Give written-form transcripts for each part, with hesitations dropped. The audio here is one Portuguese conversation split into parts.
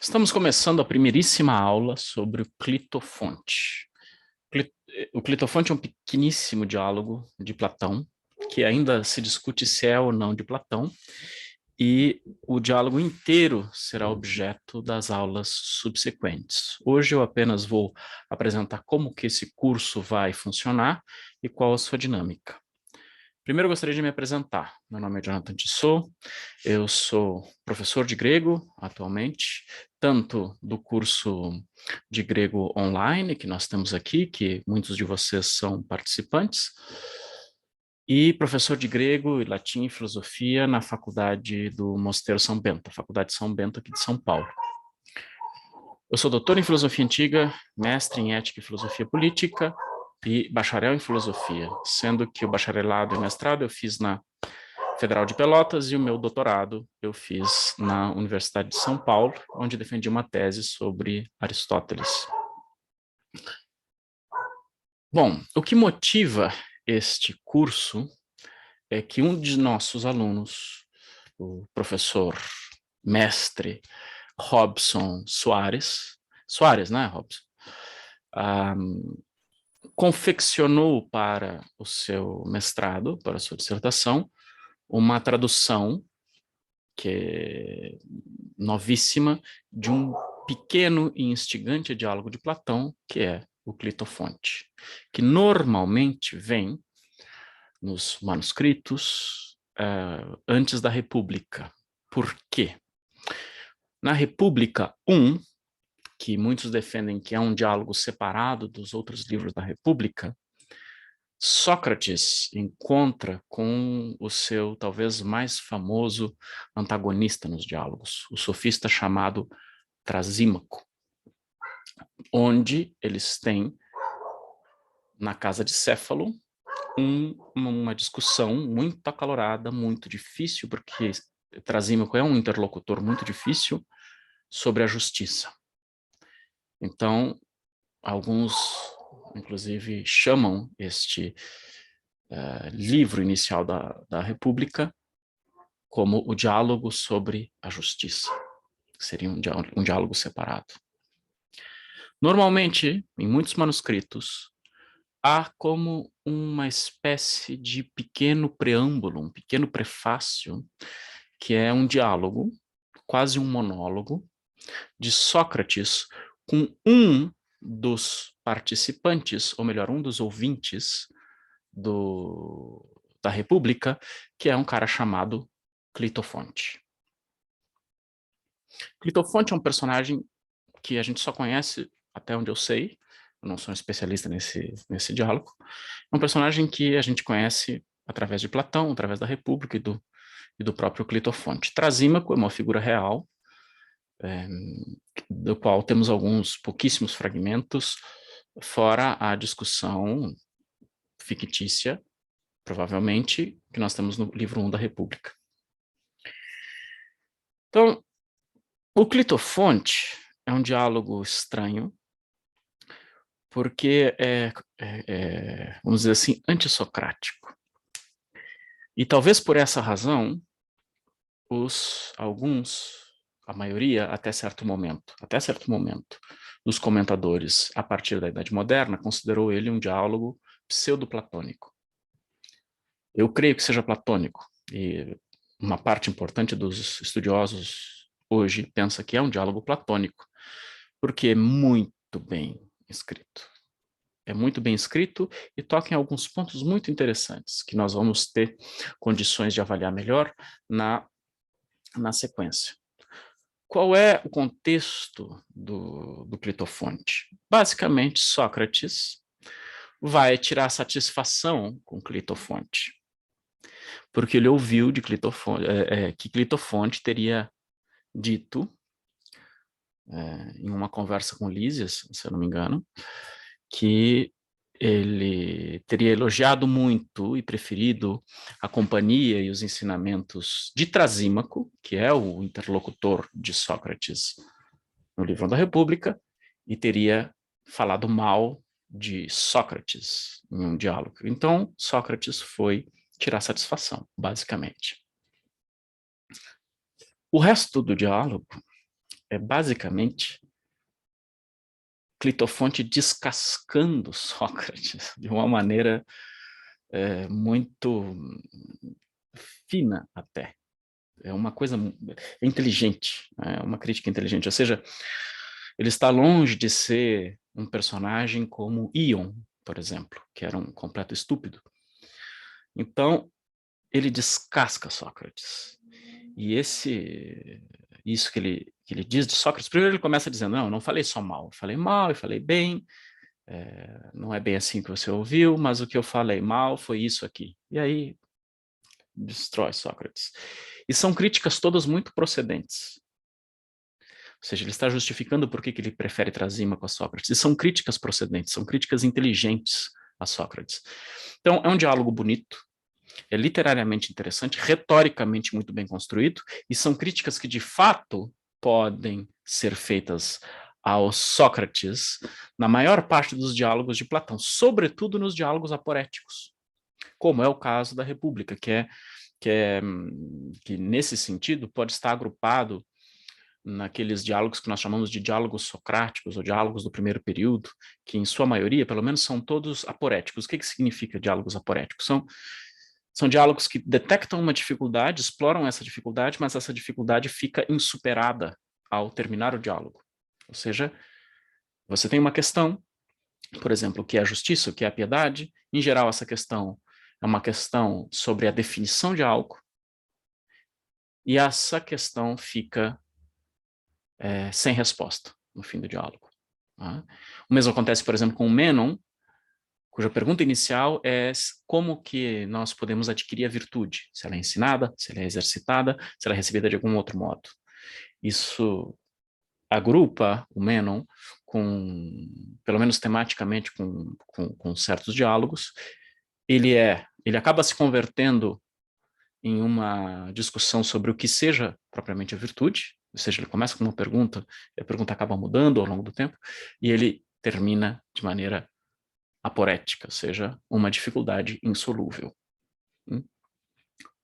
Estamos começando a primeiríssima aula sobre o clitofonte. O clitofonte é um pequeníssimo diálogo de Platão, que ainda se discute se é ou não de Platão, e o diálogo inteiro será objeto das aulas subsequentes. Hoje eu apenas vou apresentar como que esse curso vai funcionar e qual a sua dinâmica. Primeiro eu gostaria de me apresentar. Meu nome é Jonathan Tissot, eu sou professor de grego atualmente, tanto do curso de grego online que nós temos aqui, que muitos de vocês são participantes, e professor de grego e latim e filosofia na faculdade do Mosteiro São Bento, a Faculdade de São Bento aqui de São Paulo. Eu sou doutor em filosofia antiga, mestre em ética e filosofia política e bacharel em filosofia, sendo que o bacharelado e mestrado eu fiz na Federal de Pelotas e o meu doutorado eu fiz na Universidade de São Paulo, onde defendi uma tese sobre Aristóteles. Bom, o que motiva este curso é que um de nossos alunos, o professor mestre Robson Soares, né, Robson? Confeccionou para o seu mestrado, para a sua dissertação, uma tradução que é novíssima, de um pequeno e instigante diálogo de Platão, que é o Clitofonte, que normalmente vem nos manuscritos antes da República. Por quê? Na República 1, que muitos defendem que é um diálogo separado dos outros livros da República, Sócrates encontra com o seu talvez mais famoso antagonista nos diálogos, o sofista chamado Trasímaco, onde eles têm, na casa de Céfalo, uma discussão muito acalorada, muito difícil, porque Trasímaco é um interlocutor muito difícil sobre a justiça. Então, alguns, inclusive, chamam este livro inicial da República como o diálogo sobre a justiça. Seria um diálogo separado. Normalmente, em muitos manuscritos, há como uma espécie de pequeno preâmbulo, um pequeno prefácio, que é um diálogo, quase um monólogo, de Sócrates com um dos participantes, ou melhor, um dos ouvintes da República, que é um cara chamado Clitofonte. Clitofonte é um personagem que a gente só conhece, até onde eu sei, eu não sou um especialista nesse diálogo, é um personagem que a gente conhece através de Platão, através da República e do próprio Clitofonte. Trasímaco é uma figura real, do qual temos alguns pouquíssimos fragmentos, fora a discussão fictícia, provavelmente, que nós temos no livro 1 da República. Então, o Clitofonte é um diálogo estranho, porque vamos dizer assim, antissocrático. E talvez por essa razão, a maioria, até certo momento, dos comentadores a partir da Idade Moderna, considerou ele um diálogo pseudo-platônico. Eu creio que seja platônico, e uma parte importante dos estudiosos hoje pensa que é um diálogo platônico, porque é muito bem escrito. É muito bem escrito e toca em alguns pontos muito interessantes, que nós vamos ter condições de avaliar melhor na sequência. Qual é o contexto do Clitofonte? Basicamente, Sócrates vai tirar satisfação com Clitofonte, porque ele ouviu de Clitofonte, que Clitofonte teria dito, em uma conversa com Lísias, se eu não me engano, que ele teria elogiado muito e preferido a companhia e os ensinamentos de Trasímaco, que é o interlocutor de Sócrates no livro da República, e teria falado mal de Sócrates em um diálogo. Então, Sócrates foi tirar satisfação, basicamente. O resto do diálogo é basicamente Clitofonte descascando Sócrates de uma maneira muito fina até. É uma coisa inteligente, é uma crítica inteligente. Ou seja, ele está longe de ser um personagem como Ion, por exemplo, que era um completo estúpido. Então, ele descasca Sócrates. E isso que ele diz de Sócrates, primeiro ele começa dizendo, não, eu não falei só mal, eu falei mal, eu falei bem, não é bem assim que você ouviu, mas o que eu falei mal foi isso aqui. E aí, destrói Sócrates. E são críticas todas muito procedentes. Ou seja, ele está justificando por que ele prefere Trasima com a Sócrates. E são críticas procedentes, são críticas inteligentes a Sócrates. Então, é um diálogo bonito, é literariamente interessante, retoricamente muito bem construído, e são críticas que, de fato, podem ser feitas ao Sócrates na maior parte dos diálogos de Platão, sobretudo nos diálogos aporéticos, como é o caso da República, que nesse sentido pode estar agrupado naqueles diálogos que nós chamamos de diálogos socráticos ou diálogos do primeiro período, que em sua maioria, pelo menos, são todos aporéticos. O que significa diálogos aporéticos? São diálogos que detectam uma dificuldade, exploram essa dificuldade, mas essa dificuldade fica insuperada ao terminar o diálogo. Ou seja, você tem uma questão, por exemplo, o que é a justiça, o que é a piedade. Em geral, essa questão é uma questão sobre a definição de algo, e essa questão fica sem resposta no fim do diálogo. Tá? O mesmo acontece, por exemplo, com o Mênon, cuja pergunta inicial é como que nós podemos adquirir a virtude, se ela é ensinada, se ela é exercitada, se ela é recebida de algum outro modo. Isso agrupa o Mênon pelo menos tematicamente, com certos diálogos. Ele acaba se convertendo em uma discussão sobre o que seja propriamente a virtude, ou seja, ele começa com uma pergunta, e a pergunta acaba mudando ao longo do tempo, e ele termina de maneira aporética, ou seja, uma dificuldade insolúvel.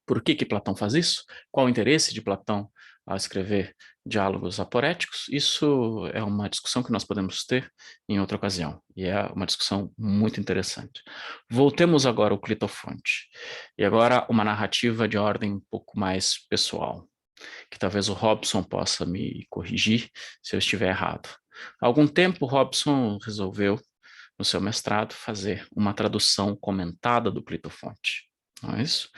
Por que Platão faz isso? Qual o interesse de Platão ao escrever diálogos aporéticos? Isso é uma discussão que nós podemos ter em outra ocasião, e é uma discussão muito interessante. Voltemos agora ao Clitofonte, e agora uma narrativa de ordem um pouco mais pessoal, que talvez o Robson possa me corrigir se eu estiver errado. Há algum tempo, o Robson resolveu, no seu mestrado, fazer uma tradução comentada do Clitofonte, não é isso?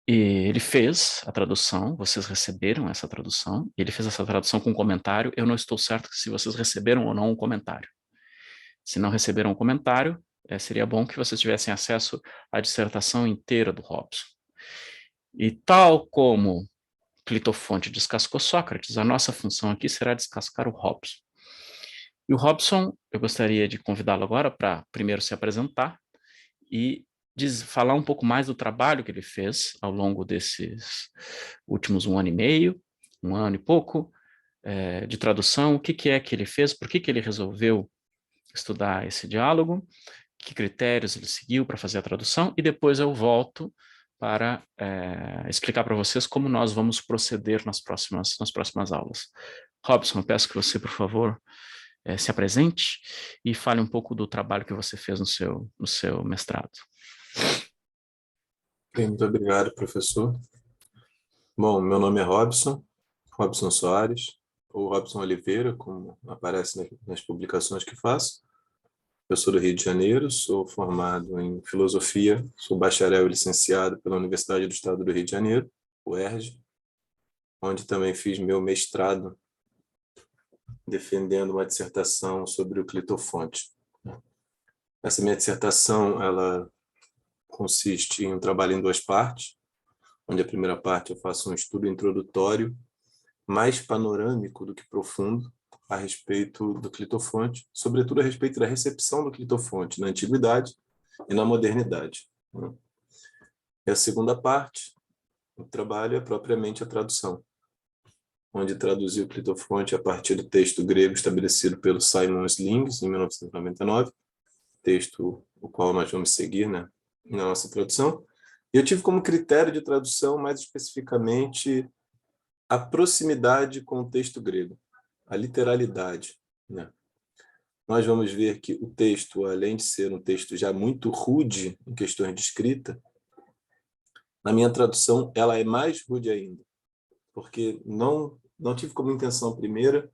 E ele fez a tradução, vocês receberam essa tradução, e ele fez essa tradução com um comentário. Eu não estou certo se vocês receberam ou não um comentário. Se não receberam um comentário, seria bom que vocês tivessem acesso à dissertação inteira do Robson. E tal como Clitofonte descascou Sócrates, a nossa função aqui será descascar o Robson. E o Robson, eu gostaria de convidá-lo agora para primeiro se apresentar e falar um pouco mais do trabalho que ele fez ao longo desses últimos 1 ano e meio, 1 ano e pouco, de tradução, o que é que ele fez, por que ele resolveu estudar esse diálogo, que critérios ele seguiu para fazer a tradução, e depois eu volto para explicar para vocês como nós vamos proceder nas próximas aulas. Robson, eu peço que você, por favor, se apresente e fale um pouco do trabalho que você fez no seu mestrado. Muito obrigado, professor. Bom, meu nome é Robson Soares, ou Robson Oliveira, como aparece nas publicações que faço. Eu sou do Rio de Janeiro, sou formado em filosofia, sou bacharel e licenciado pela Universidade do Estado do Rio de Janeiro, UERJ, onde também fiz meu mestrado defendendo uma dissertação sobre o Clitofonte. Essa minha dissertação, ela consiste em um trabalho em 2 partes, onde a primeira parte eu faço um estudo introdutório, mais panorâmico do que profundo, a respeito do Clitofonte, sobretudo a respeito da recepção do Clitofonte na Antiguidade e na Modernidade. E a segunda parte, o trabalho é propriamente a tradução, onde traduzi o Clitofonte a partir do texto grego estabelecido pelo Simon Slings, em 1999, texto o qual nós vamos seguir, né, na nossa tradução. E eu tive como critério de tradução, mais especificamente, a proximidade com o texto grego, a literalidade, né? Nós vamos ver que o texto, além de ser um texto já muito rude em questões de escrita, na minha tradução ela é mais rude ainda, porque não tive como intenção primeira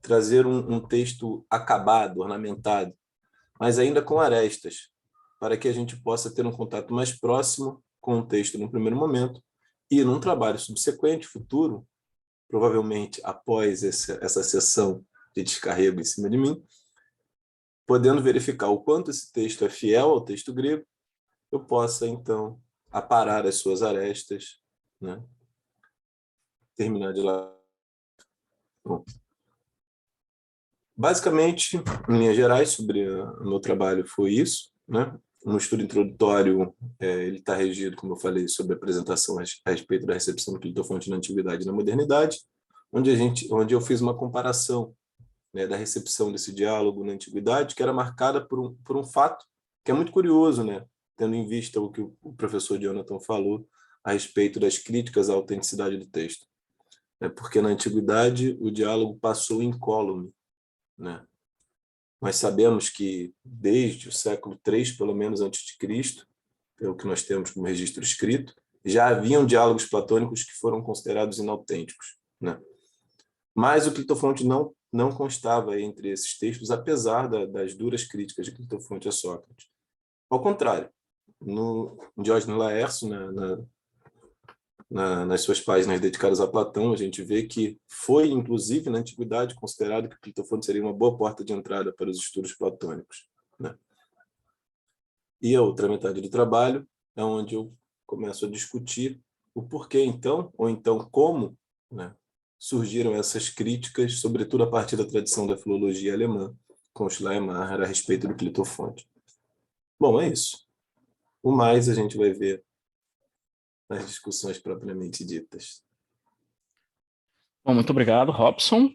trazer um texto acabado, ornamentado, mas ainda com arestas, para que a gente possa ter um contato mais próximo com o texto no primeiro momento e num trabalho subsequente, futuro, provavelmente após essa sessão de descarrego em cima de mim, podendo verificar o quanto esse texto é fiel ao texto grego, eu possa, então, aparar as suas arestas, né? Terminar de lá. Bom. Basicamente, em linhas gerais, sobre o meu trabalho foi isso, né? No estudo introdutório, ele está regido, como eu falei, sobre a apresentação a respeito da recepção do clitofonte na Antiguidade e na Modernidade, onde eu fiz uma comparação, né, da recepção desse diálogo na Antiguidade, que era marcada por um fato que é muito curioso, né? Tendo em vista o que o professor Jonathan falou a respeito das críticas à autenticidade do texto. Porque na Antiguidade o diálogo passou incólume, né? Nós sabemos que desde o século III, pelo menos antes de Cristo, pelo que nós temos como registro escrito, já haviam diálogos platônicos que foram considerados inautênticos, né? Mas o Clitofonte não constava entre esses textos, apesar das duras críticas de Clitofonte a Sócrates. Ao contrário, no Diógenes Laércio, nas suas páginas dedicadas a Platão, a gente vê que foi, inclusive, na Antiguidade, considerado que Clitofonte seria uma boa porta de entrada para os estudos platônicos, né? E a outra metade do trabalho é onde eu começo a discutir o porquê, então, ou então como, né, surgiram essas críticas, sobretudo a partir da tradição da filologia alemã, com Schleiermacher, a respeito do Clitofonte. Bom, é isso. O mais a gente vai ver nas discussões propriamente ditas. Bom, muito obrigado, Robson.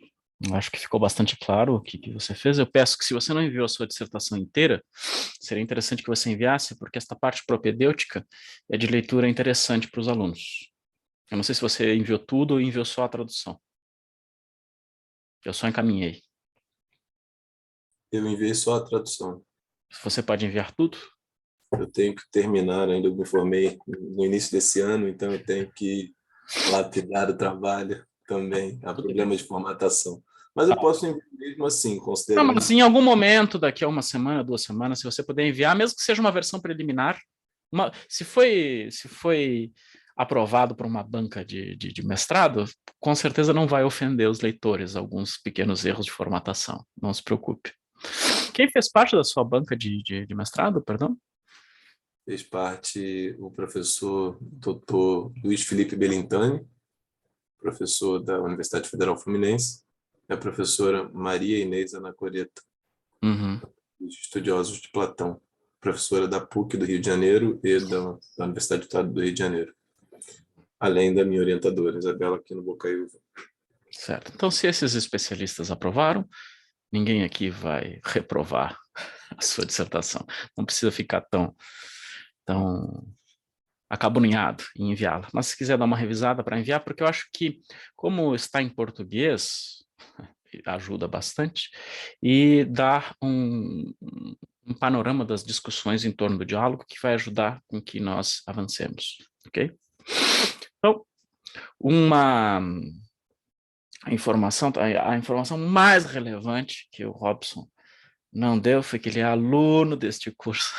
Acho que ficou bastante claro o que você fez. Eu peço que, se você não enviou a sua dissertação inteira, seria interessante que você enviasse, porque esta parte propedêutica é de leitura interessante para os alunos. Eu não sei se você enviou tudo ou enviou só a tradução. Eu só encaminhei. Eu enviei só a tradução. Você pode enviar tudo? Eu tenho que terminar, ainda me formei no início desse ano, então eu tenho que lapidar o trabalho também. Há problemas de formatação. Mas eu posso enviar mesmo assim, Não, considerando... mas em algum momento, daqui a uma semana, 2 semanas, se você puder enviar, mesmo que seja uma versão preliminar, se foi aprovado por uma banca de mestrado, com certeza não vai ofender os leitores, alguns pequenos erros de formatação, não se preocupe. Quem fez parte da sua banca de mestrado, perdão? Fez parte o professor Dr. Luiz Felipe Belintani, professor da Universidade Federal Fluminense, e a professora Maria Inês Anacoreta, estudiosos de Platão, professora da PUC do Rio de Janeiro e da Universidade do Estado do Rio de Janeiro, além da minha orientadora, Isabela Aquino Bocaiúva. Certo. Então, se esses especialistas aprovaram, ninguém aqui vai reprovar a sua dissertação. Não precisa ficar tão acabunhado em enviá-la. Mas se quiser dar uma revisada para enviar, porque eu acho que, como está em português, ajuda bastante, e dá um panorama das discussões em torno do diálogo que vai ajudar com que nós avancemos, ok? Então, a informação mais relevante que o Robson não deu foi que ele é aluno deste curso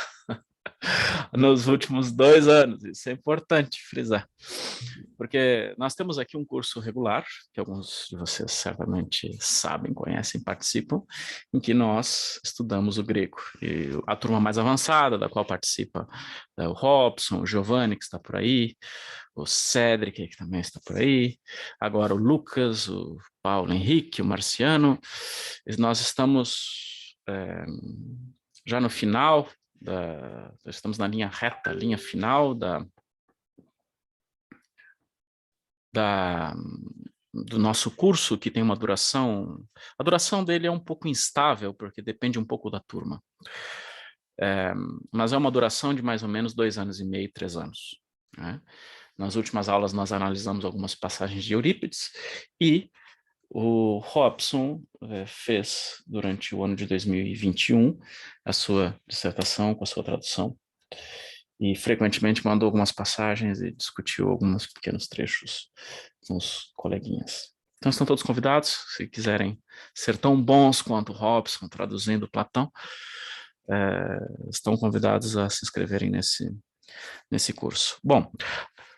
nos últimos 2 anos. Isso é importante frisar, porque nós temos aqui um curso regular, que alguns de vocês certamente sabem, conhecem, participam, em que nós estudamos o grego. E a turma mais avançada, da qual participa o Robson, o Giovanni, que está por aí, o Cédric, que também está por aí, agora o Lucas, o Paulo Henrique, o Marciano. Nós estamos já no final, estamos na linha reta, linha final do nosso curso, que tem uma duração... A duração dele é um pouco instável, porque depende um pouco da turma. Mas é uma duração de mais ou menos 2 anos e meio, 3 anos, né? Nas últimas aulas nós analisamos algumas passagens de Eurípides e o Robson fez durante o ano de 2021 a sua dissertação com a sua tradução e frequentemente mandou algumas passagens e discutiu alguns pequenos trechos com os coleguinhas. Então estão todos convidados, se quiserem ser tão bons quanto o Robson traduzindo Platão, estão convidados a se inscreverem nesse curso. Bom,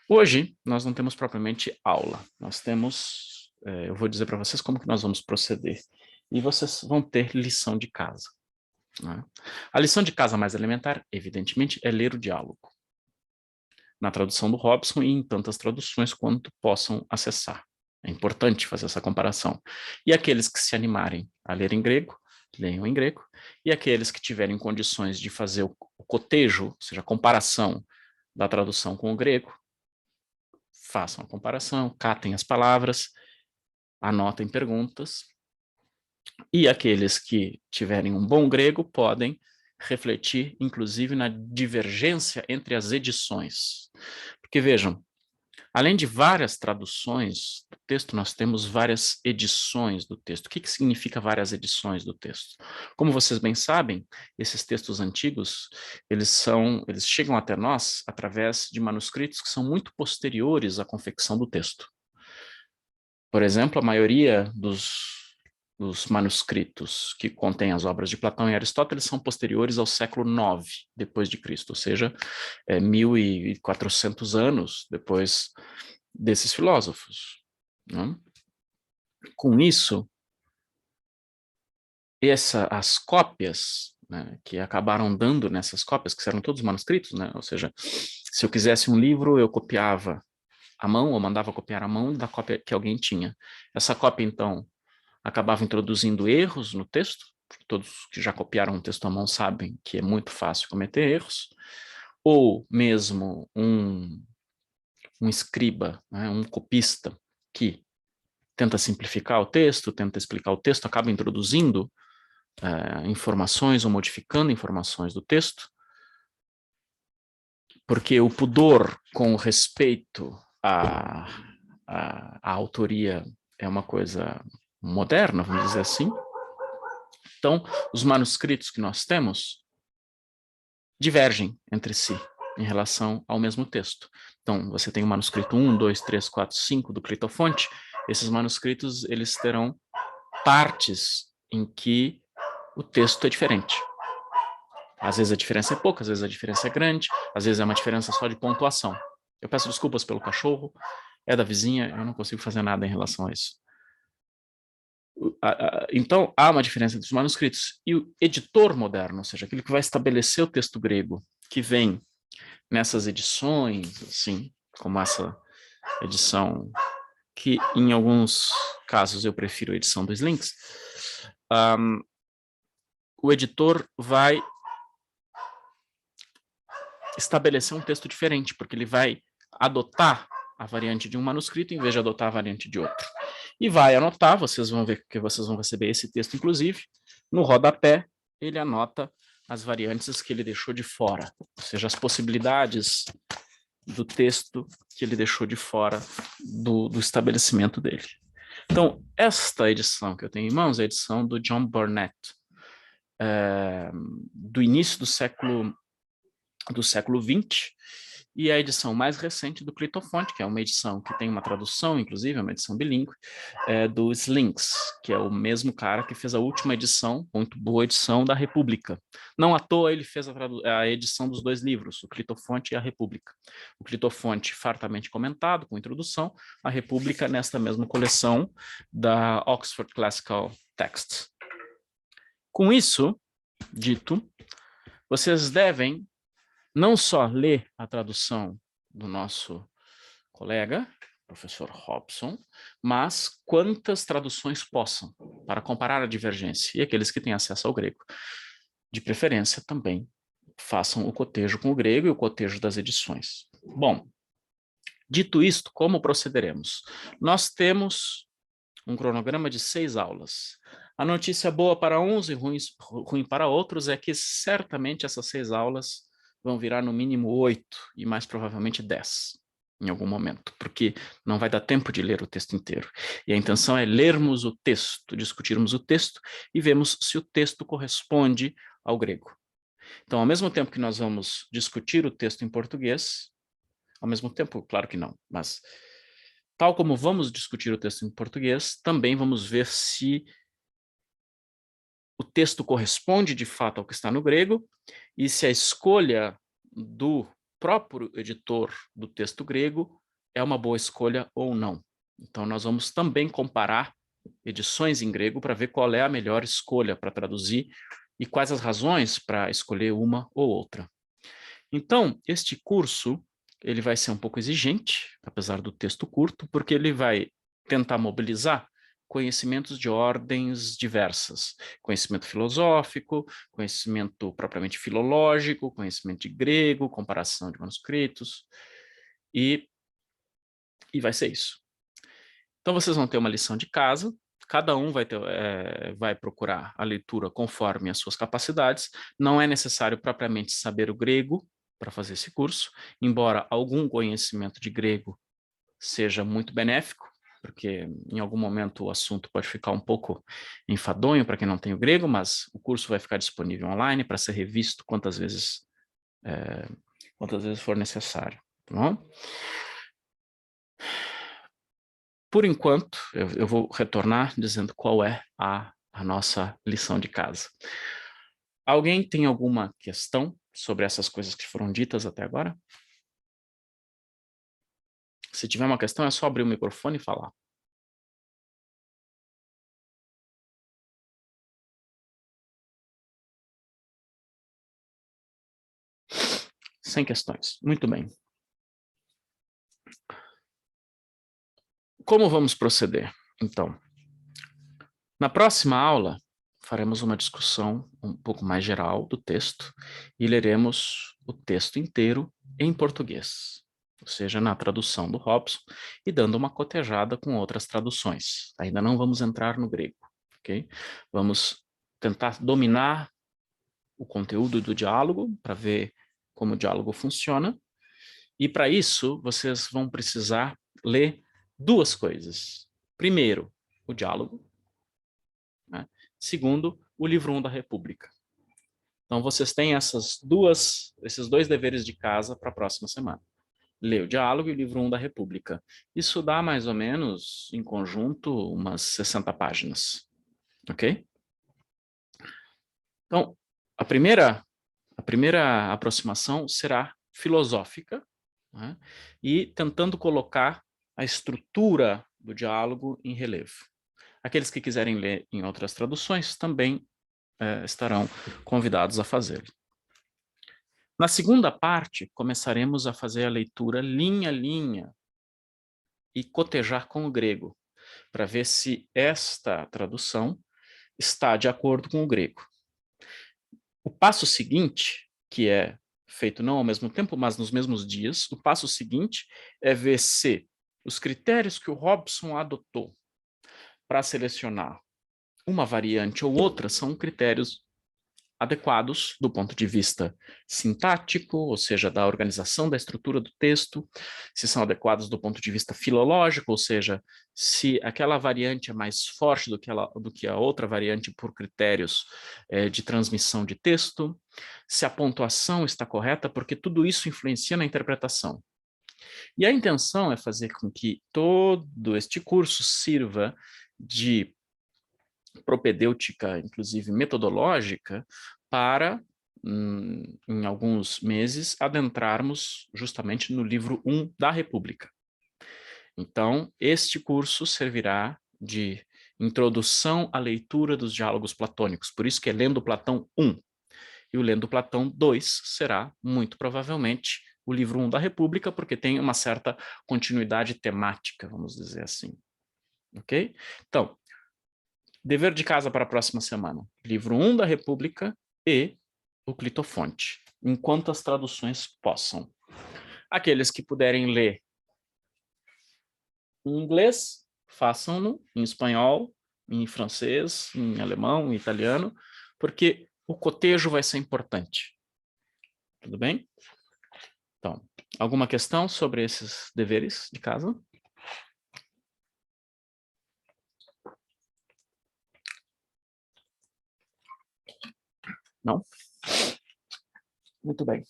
hoje nós não temos propriamente aula, nós temos, eu vou dizer para vocês como que nós vamos proceder, e vocês vão ter lição de casa. Né? A lição de casa mais elementar, evidentemente, é ler o diálogo, na tradução do Robson e em tantas traduções quanto possam acessar. É importante fazer essa comparação. E aqueles que se animarem a ler em grego, leiam em grego, e aqueles que tiverem condições de fazer o cotejo, ou seja, a comparação da tradução com o grego, façam a comparação, catem as palavras, anotem perguntas, e aqueles que tiverem um bom grego podem refletir, inclusive, na divergência entre as edições. Porque, vejam, além de várias traduções do texto, nós temos várias edições do texto. O que significa várias edições do texto? Como vocês bem sabem, esses textos antigos, eles chegam até nós através de manuscritos que são muito posteriores à confecção do texto. Por exemplo, a maioria dos manuscritos que contêm as obras de Platão e Aristóteles são posteriores ao século IX depois de Cristo, ou seja, 1400 anos depois desses filósofos. Né? Com isso, as cópias, né, que acabaram dando nessas cópias, que eram todos manuscritos, né? Ou seja, se eu quisesse um livro, eu copiava à mão, ou mandava copiar à mão da cópia que alguém tinha. Essa cópia, então, acabava introduzindo erros no texto, porque todos que já copiaram um texto à mão sabem que é muito fácil cometer erros, ou mesmo um escriba, né, um copista, que tenta simplificar o texto, tenta explicar o texto, acaba introduzindo informações ou modificando informações do texto, porque o pudor com respeito à autoria é uma coisa moderna, vamos dizer assim. Então, os manuscritos que nós temos divergem entre si em relação ao mesmo texto. Então, você tem o manuscrito 1, 2, 3, 4, 5 do Clitofonte, esses manuscritos eles terão partes em que o texto é diferente. Às vezes a diferença é pouca, às vezes a diferença é grande, às vezes é uma diferença só de pontuação. Eu peço desculpas pelo cachorro, é da vizinha, eu não consigo fazer nada em relação a isso. Então, há uma diferença entre os manuscritos. E o editor moderno, ou seja, aquele que vai estabelecer o texto grego, que vem nessas edições, assim, como essa edição, que em alguns casos eu prefiro a edição dos links, o editor vai estabelecer um texto diferente, porque ele vai adotar a variante de um manuscrito em vez de adotar a variante de outro. E vai anotar, vocês vão ver que vocês vão receber esse texto, inclusive, no rodapé, ele anota as variantes que ele deixou de fora, ou seja, as possibilidades do texto que ele deixou de fora do estabelecimento dele. Então, esta edição que eu tenho em mãos é a edição do John Burnett, do início do século XX, e a edição mais recente do Clitofonte, que é uma edição que tem uma tradução, inclusive, é uma edição bilíngue, do Slinks, que é o mesmo cara que fez a última edição, muito boa edição, da República. Não à toa ele fez a edição dos dois livros, o Clitofonte e a República. O Clitofonte fartamente comentado, com introdução, a República nesta mesma coleção da Oxford Classical Texts. Com isso dito, vocês devem não só ler a tradução do nosso colega, professor Robson, mas quantas traduções possam, para comparar a divergência. E aqueles que têm acesso ao grego, de preferência, também façam o cotejo com o grego e o cotejo das edições. Bom, dito isto, como procederemos? Nós temos um cronograma de 6 aulas. A notícia boa para uns e ruim para outros é que certamente essas 6 aulas vão virar no mínimo 8 e mais provavelmente 10. em algum momento, porque não vai dar tempo de ler o texto inteiro. E a intenção é lermos o texto, discutirmos o texto e vemos se o texto corresponde ao grego. Então, ao mesmo tempo que nós vamos discutir o texto em português, ao mesmo tempo, claro que não, mas tal como vamos discutir o texto em português, também vamos ver se o texto corresponde de fato ao que está no grego e se a escolha do próprio editor do texto grego é uma boa escolha ou não. Então, nós vamos também comparar edições em grego para ver qual é a melhor escolha para traduzir e quais as razões para escolher uma ou outra. Então, este curso ele vai ser um pouco exigente, apesar do texto curto, porque ele vai tentar mobilizar conhecimentos de ordens diversas. Conhecimento filosófico, conhecimento propriamente filológico, conhecimento de grego, comparação de manuscritos, e vai ser isso. Então, vocês vão ter uma lição de casa, cada um vai procurar a leitura conforme as suas capacidades, não é necessário propriamente saber o grego para fazer esse curso, embora algum conhecimento de grego seja muito benéfico, porque em algum momento o assunto pode ficar um pouco enfadonho para quem não tem o grego, mas o curso vai ficar disponível online para ser revisto quantas vezes for necessário. Tá bom? Por enquanto, eu vou retornar dizendo qual é a nossa lição de casa. Alguém tem alguma questão sobre essas coisas que foram ditas até agora? Se tiver uma questão, é só abrir o microfone e falar. Sem questões. Muito bem. Como vamos proceder, então? Na próxima aula, faremos uma discussão um pouco mais geral do texto e leremos o texto inteiro em português, ou seja, na tradução do Robson, e dando uma cotejada com outras traduções. Ainda não vamos entrar no grego, ok? Vamos tentar dominar o conteúdo do diálogo, para ver como o diálogo funciona, e para isso vocês vão precisar ler duas coisas. Primeiro, o diálogo, né? Segundo, o livro 1 da República. Então, vocês têm esses dois deveres de casa para a próxima semana. Ler o diálogo e o livro 1 da República. Isso dá mais ou menos, em conjunto, umas 60 páginas. Ok? Então, a primeira aproximação será filosófica, né? E tentando colocar a estrutura do diálogo em relevo. Aqueles que quiserem ler em outras traduções também estarão convidados a fazê-lo. Na segunda parte, começaremos a fazer a leitura linha a linha e cotejar com o grego, para ver se esta tradução está de acordo com o grego. O passo seguinte, que é feito não ao mesmo tempo, mas nos mesmos dias, o passo seguinte é ver se os critérios que o Robson adotou para selecionar uma variante ou outra são critérios adequados do ponto de vista sintático, ou seja, da organização da estrutura do texto, se são adequados do ponto de vista filológico, ou seja, se aquela variante é mais forte do que a outra variante por critérios de transmissão de texto, se a pontuação está correta, porque tudo isso influencia na interpretação. E a intenção é fazer com que todo este curso sirva de propedêutica, inclusive metodológica, para, em alguns meses, adentrarmos justamente no livro 1 da República. Então, este curso servirá de introdução à leitura dos diálogos platônicos, por isso que é Lendo Platão 1. E o Lendo Platão 2 será, muito provavelmente, o livro 1 da República, porque tem uma certa continuidade temática, vamos dizer assim. Ok? Então, dever de casa para a próxima semana. Livro 1 da República e o Clitofonte, enquanto as traduções possam. Aqueles que puderem ler em inglês, façam-no em espanhol, em francês, em alemão, em italiano, porque o cotejo vai ser importante. Tudo bem? Então, alguma questão sobre esses deveres de casa? Não? Muito bem.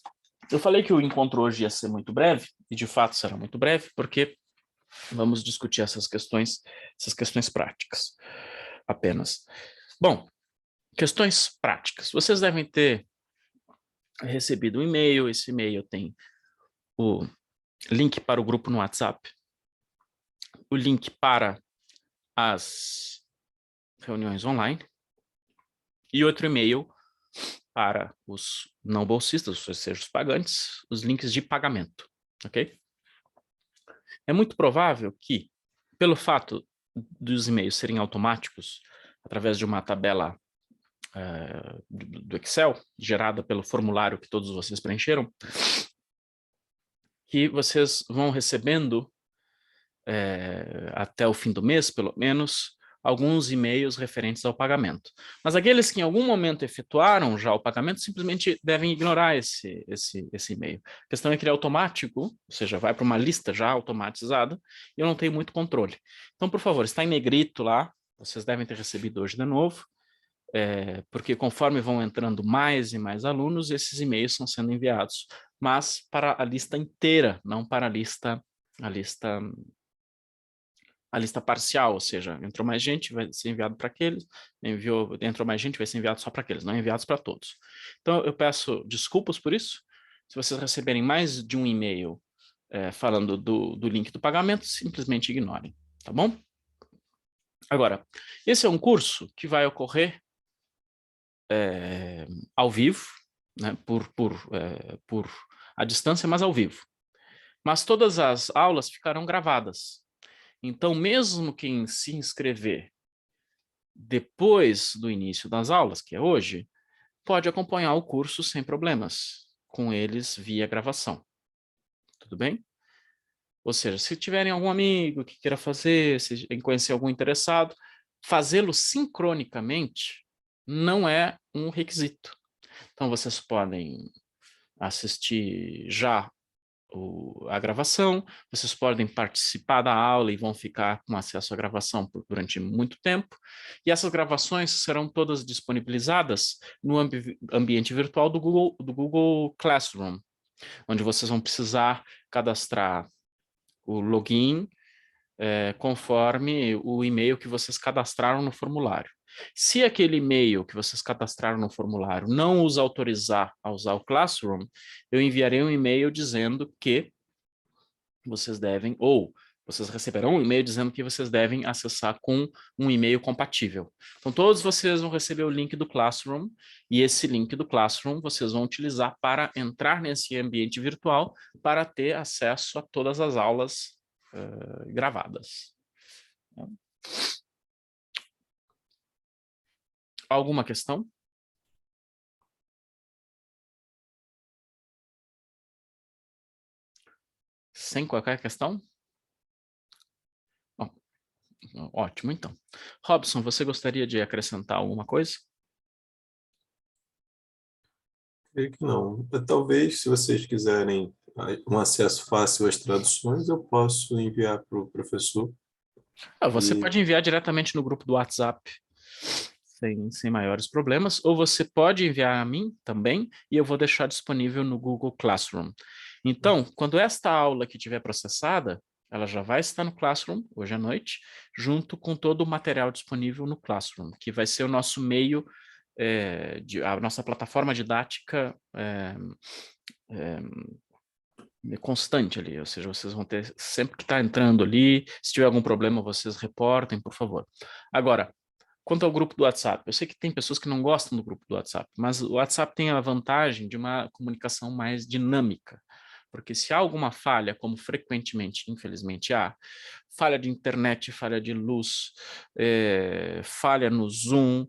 Eu falei que o encontro hoje ia ser muito breve, e de fato será muito breve, porque vamos discutir essas questões práticas apenas. Bom, questões práticas. Vocês devem ter recebido um e-mail, esse e-mail tem o link para o grupo no WhatsApp, o link para as reuniões online e outro e-mail para os não bolsistas, ou seja, os pagantes, os links de pagamento, ok? É muito provável que, pelo fato dos e-mails serem automáticos, através de uma tabela do Excel, gerada pelo formulário que todos vocês preencheram, que vocês vão recebendo, até o fim do mês, pelo menos, alguns e-mails referentes ao pagamento. Mas aqueles que em algum momento efetuaram já o pagamento simplesmente devem ignorar esse e-mail. A questão é que ele é automático, ou seja, vai para uma lista já automatizada, e eu não tenho muito controle. Então, por favor, está em negrito lá, vocês devem ter recebido hoje de novo, porque conforme vão entrando mais e mais alunos, esses e-mails estão sendo enviados, mas para a lista inteira, não para a lista parcial, ou seja, entrou mais gente, vai ser enviado para aqueles, entrou mais gente, vai ser enviado só para aqueles, não enviados para todos. Então, eu peço desculpas por isso. Se vocês receberem mais de um e-mail falando do link do pagamento, simplesmente ignorem, tá bom? Agora, esse é um curso que vai ocorrer ao vivo, né, por a distância, mas ao vivo. Mas todas as aulas ficarão gravadas. Então, mesmo quem se inscrever depois do início das aulas, que é hoje, pode acompanhar o curso sem problemas, com eles via gravação. Tudo bem? Ou seja, se tiverem algum amigo que queira fazer, se conhecer algum interessado, fazê-lo sincronicamente não é um requisito. Então, vocês podem assistir já a gravação, vocês podem participar da aula e vão ficar com acesso à gravação durante muito tempo, e essas gravações serão todas disponibilizadas no ambiente virtual do Google Classroom, onde vocês vão precisar cadastrar o login conforme o e-mail que vocês cadastraram no formulário. Se aquele e-mail que vocês cadastraram no formulário não os autorizar a usar o Classroom, eu enviarei um e-mail dizendo que vocês devem, ou vocês receberão um e-mail dizendo que vocês devem acessar com um e-mail compatível. Então, todos vocês vão receber o link do Classroom, e esse link do Classroom vocês vão utilizar para entrar nesse ambiente virtual para ter acesso a todas as aulas gravadas. Alguma questão? Sem qualquer questão? Bom, ótimo, então. Robson, você gostaria de acrescentar alguma coisa? Creio que não. Talvez, se vocês quiserem um acesso fácil às traduções, eu posso enviar para o professor. Você pode enviar diretamente no grupo do WhatsApp, sem maiores problemas, ou você pode enviar a mim também, e eu vou deixar disponível no Google Classroom. Então, quando esta aula aqui estiver processada, ela já vai estar no Classroom, hoje à noite, junto com todo o material disponível no Classroom, que vai ser o nosso meio, a nossa plataforma didática constante ali, ou seja, vocês vão ter, sempre que está entrando ali, se tiver algum problema, vocês reportem, por favor. Agora, quanto ao grupo do WhatsApp, eu sei que tem pessoas que não gostam do grupo do WhatsApp, mas o WhatsApp tem a vantagem de uma comunicação mais dinâmica, porque se há alguma falha, como frequentemente, infelizmente há, falha de internet, falha de luz, falha no Zoom,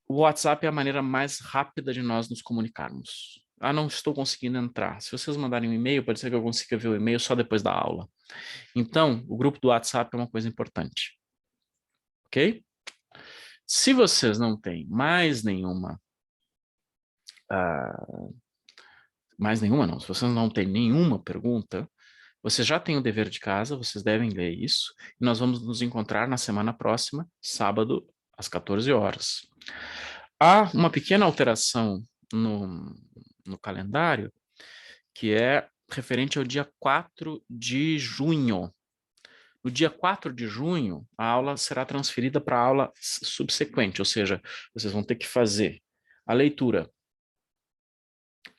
o WhatsApp é a maneira mais rápida de nós nos comunicarmos. Não estou conseguindo entrar. Se vocês mandarem um e-mail, pode ser que eu consiga ver o e-mail só depois da aula. Então, o grupo do WhatsApp é uma coisa importante. Ok? Se vocês não têm mais nenhuma Mais nenhuma não. Se vocês não têm nenhuma pergunta, vocês já têm o dever de casa, vocês devem ler isso. E nós vamos nos encontrar na semana próxima, sábado, às 14 horas. Há uma pequena alteração no calendário, que é referente ao dia 4 de junho. No dia 4 de junho, a aula será transferida para a aula subsequente, ou seja, vocês vão ter que fazer a leitura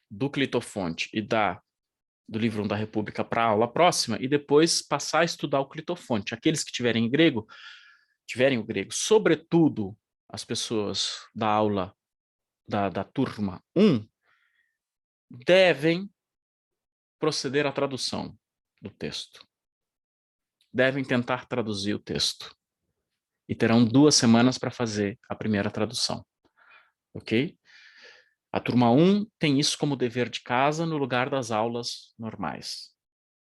do Clitofonte e do livro 1 da República para a aula próxima e depois passar a estudar o Clitofonte. Aqueles que tiverem o grego, sobretudo as pessoas da aula da turma 1, devem proceder à tradução do texto. Devem tentar traduzir o texto. E terão 2 semanas para fazer a primeira tradução. Ok? A turma 1 tem isso como dever de casa no lugar das aulas normais.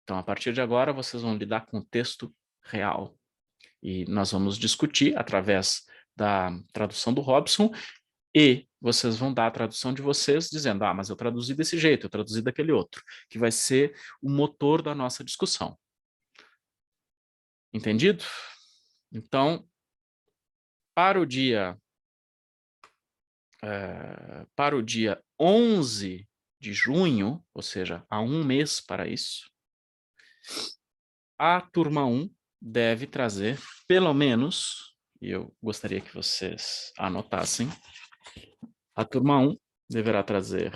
Então, a partir de agora, vocês vão lidar com o texto real. E nós vamos discutir através da tradução do Robson e vocês vão dar a tradução de vocês dizendo, mas eu traduzi desse jeito, eu traduzi daquele outro, que vai ser o motor da nossa discussão. Entendido? Então, para o dia 11 de junho, ou seja, há 1 mês para isso, a turma 1 deve trazer, pelo menos, e eu gostaria que vocês anotassem, a turma 1 deverá trazer...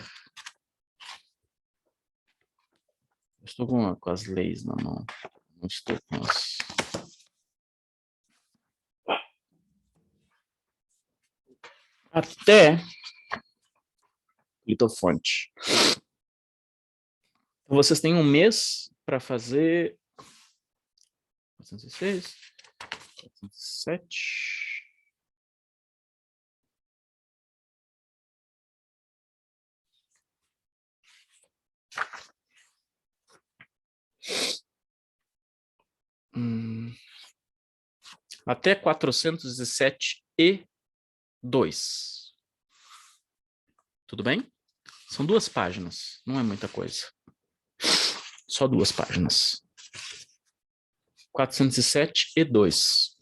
Estou com as leis na mão, não estou com as... Até Clitofonte. Então, vocês têm 1 mês para fazer 406, 407... Até 407/2. Tudo bem? São 2 páginas, não é muita coisa. Só 2 páginas. 407/2.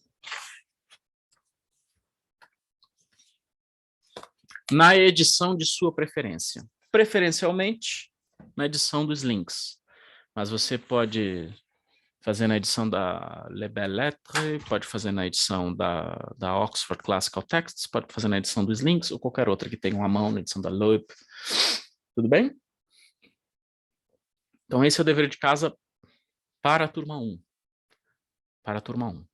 Na edição de sua preferência. Preferencialmente, na edição dos links. Mas você pode fazer na edição da Les Belles Lettres, pode fazer na edição da Oxford Classical Texts, pode fazer na edição dos links, ou qualquer outra que tenha uma mão, na edição da Loeb. Tudo bem? Então, esse é o dever de casa para a turma 1. Para a turma 1.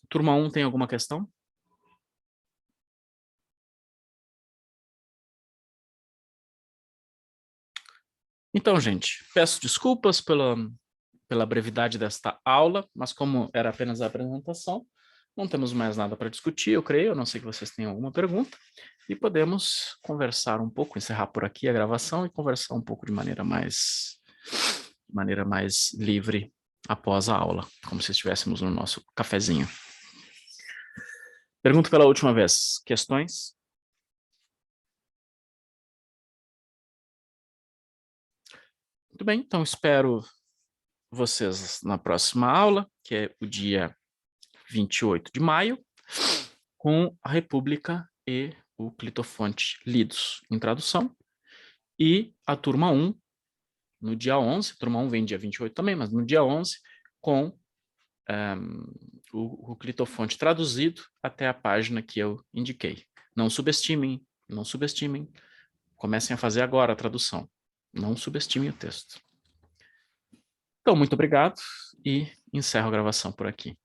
Turma 1 tem alguma questão? Então, gente, peço desculpas pela brevidade desta aula, mas como era apenas a apresentação, não temos mais nada para discutir, eu creio, a não ser que vocês tenham alguma pergunta, e podemos conversar um pouco, encerrar por aqui a gravação e conversar um pouco de maneira mais livre após a aula, como se estivéssemos no nosso cafezinho. Pergunto pela última vez, questões? Muito bem, então espero vocês na próxima aula, que é o dia 28 de maio, com a República e o Clitofonte lidos em tradução, e a turma 1, no dia 11, a turma 1 vem dia 28 também, mas no dia 11, com o Clitofonte traduzido até a página que eu indiquei. Não subestimem, não subestimem, comecem a fazer agora a tradução, não subestimem o texto. Então, muito obrigado e encerro a gravação por aqui.